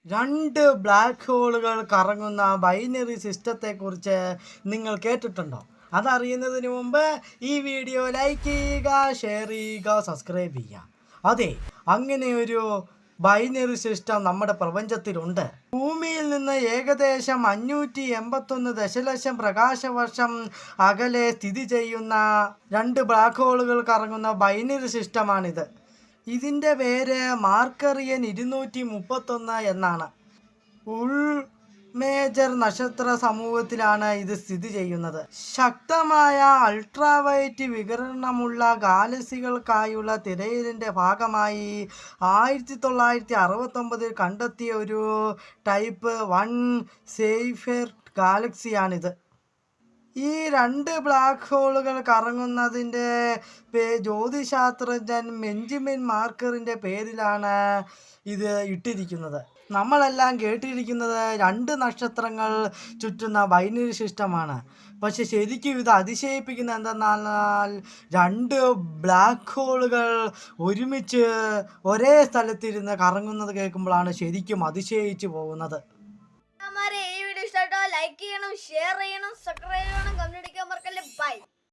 രണ്ട് ബ്ലാക്ക് ഹോളുകൾ കറങ്ങുന്ന ബൈനറി സിസ്റ്റത്തെക്കുറിച്ച് നിങ്ങൾ കേട്ടിട്ടുണ്ടോ? അതറിയുന്നതിന് മുമ്പ് ഈ വീഡിയോ ലൈക്ക് ചെയ്യുക, ഷെയർ ചെയ്യുക, സബ്സ്ക്രൈബ് ചെയ്യുക. അതെ, അങ്ങനെ ഒരു ബൈനറി സിസ്റ്റം നമ്മുടെ പ്രപഞ്ചത്തിലുണ്ട്. ഭൂമിയിൽ നിന്ന് ഏകദേശം 581 ദശലക്ഷം പ്രകാശവർഷം അകലെ സ്ഥിതി ചെയ്യുന്ന രണ്ട് ബ്ലാക്ക് ഹോളുകൾ കറങ്ങുന്ന ബൈനറി സിസ്റ്റമാണിത്. ഇതിൻ്റെ പേര് മാർക്കറിയൻ 231 എന്നാണ്. മേജർ നക്ഷത്ര സമൂഹത്തിലാണ് ഇത് സ്ഥിതി ചെയ്യുന്നത്. ശക്തമായ അൾട്രാവയലറ്റ് വികിരണമുള്ള ഗാലക്സികൾക്കായുള്ള തിരയലിൻ്റെ ഭാഗമായി 1969 കണ്ടെത്തിയ ഒരു ടൈപ്പ് 1 സെയ്ഫെർട്ട് ഗാലക്സിയാണിത്. ഈ രണ്ട് ബ്ലാക്ക് ഹോളുകൾ കറങ്ങുന്നതിൻ്റെ ജ്യോതിശാസ്ത്രജ്ഞൻ ബെഞ്ചമിൻ മാർക്കറിൻ്റെ പേരിലാണ് ഇത് ഇട്ടിരിക്കുന്നത്. നമ്മളെല്ലാം കേട്ടിരിക്കുന്നത് രണ്ട് നക്ഷത്രങ്ങൾ ചുറ്റുന്ന ബൈനറി സിസ്റ്റമാണ്. പക്ഷെ ശരിക്കും ഇത് അതിശയിപ്പിക്കുന്ന എന്തെന്നാൽ രണ്ട് ബ്ലാക്ക് ഹോളുകൾ ഒരുമിച്ച് ഒരേ സ്ഥലത്തിരുന്ന് കറങ്ങുന്നത് കേൾക്കുമ്പോഴാണ് ശരിക്കും അതിശയിച്ചു പോകുന്നത്. ഈ വീഡിയോ ഇഷ്ടപ്പെട്ടാൽ ലൈക്ക് ചെയ്യണം, ഷെയർ ചെയ്യണം, സബ്സ്ക്രൈബ് ചെയ്യണം, കമന്റ് അടിക്കാൻ മറക്കല്ലേ. ബൈ.